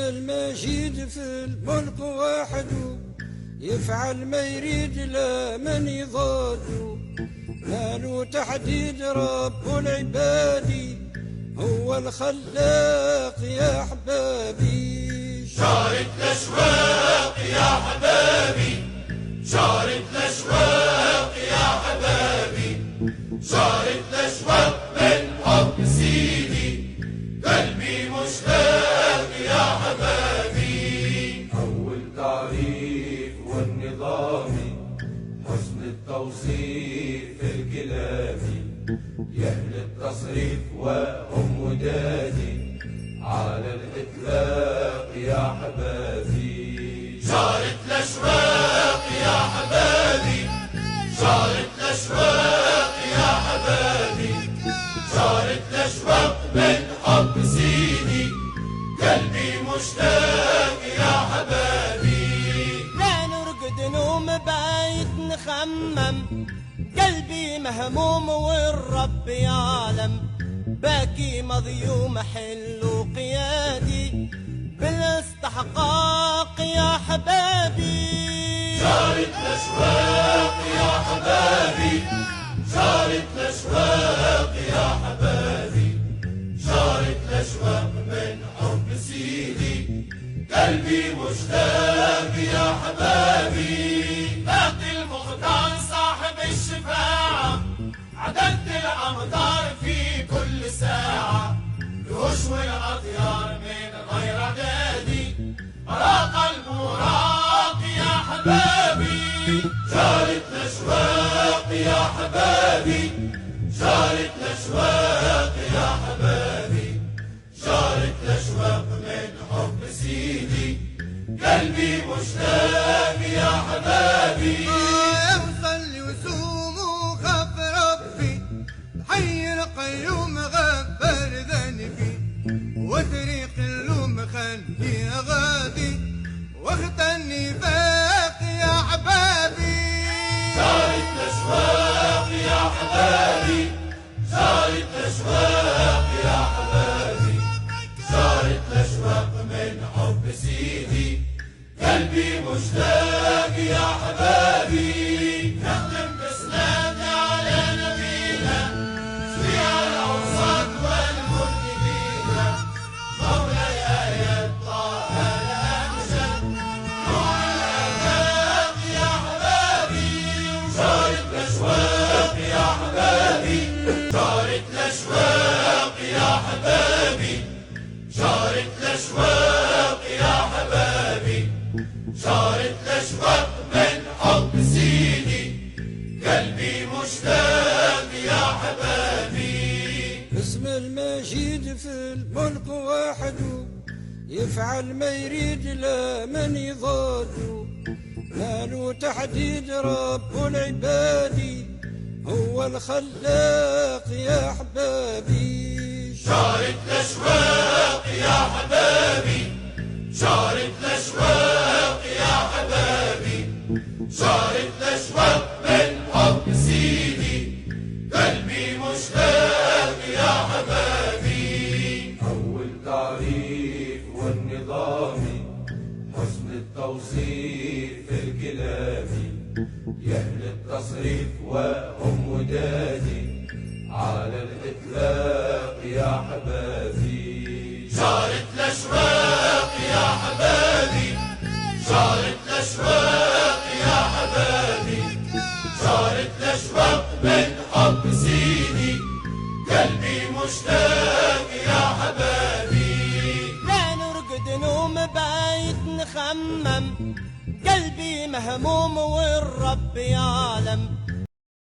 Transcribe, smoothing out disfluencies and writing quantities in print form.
المجيد في الملك وحده، يفعل ما يريد لا من يضاده. ما له تحديد رب العباد، هو الخلاق يا احبابي. شارت الاشواق يا حبابي، شارت الاشواق يا حبابي، شارت الاشواق من حب سيدي، قلبي مشتاق يا حبابي. اول تعريف والنظام، حسن التوصيف الكلامي، يا اهل التصريف وهم ودادي، على الاطلاق يا حبابي. شارت الاشواق يا حبابي، شارت الاشواق يا حبابي، شارت الاشواق من حب سيدي، قلبي مشتاق يا حبابي. لا نرقد نوم بايت نخمم، قلبي مهموم والرب يعلم، باكي مظيوم حلو قيادي بالاستحقاق يا حبابي. شارت الاشواق يا حبابي، شارت الاشواق يا حبابي، شارت الاشواق من حب سيدي، قلبي مشتاق يا حبابي. باقي المختار صاحب الشفاعة، عدد الأمطار في كل ساعة، يشوي الأطيار من غير عدادي، براق المراق يا حبابي. شارت الأشواق يا حبابي، شارت الأشواق يا حبابي، شارت الأشواق من حب سيدي، قلبي مشتاق يا حبابي. وصلي وصوم وخاف ربي، حي القيوم غفر ذنبي، وطريق اللوم خلي غادي، وقت النفاق يا حبابي. شارت الأشواق يا حبابي، شارت الأشواق يا حبابي، شارت الأشواق من حب سيدي، قلبي مشتاق يا حبابي. نختم بسلام على نبينا، شفيع الأوساط والمذنبين، مولاي آيات طه الأمجد، نور الآفاق يا حبابي. شارت الأشواق يا حبابي، شارت الأشواق يا حبابي، شارت الأشواق يا حبابي، شارت الأشواق من حب سيدي، قلبي مشتاق يا حبابي. اسم المجيد في الملك وحده، يفعل ما يريد لا من يضاده. ما له تحديد رب العباد، هو الخلاق يا احبابي. شارت الأشواق يا حبابي، شارت الأشواق يا حبابي، شارت الأشواق من حب سيدي، قلبي مشتاق يا حبابي. أول تعريف والنظام، حسن التوصيف الكلامي، يا أهل التصريف وهم ودادي، على الإطلاق يا حبابي. شارت الأشواق يا حبابي، شارت الأشواق يا حبابي، شارت الأشواق من حب سيدي، قلبي مشتاق يا حبابي. لا نرقد نوم بايت نخمم، قلبي مهموم والرب يعلم،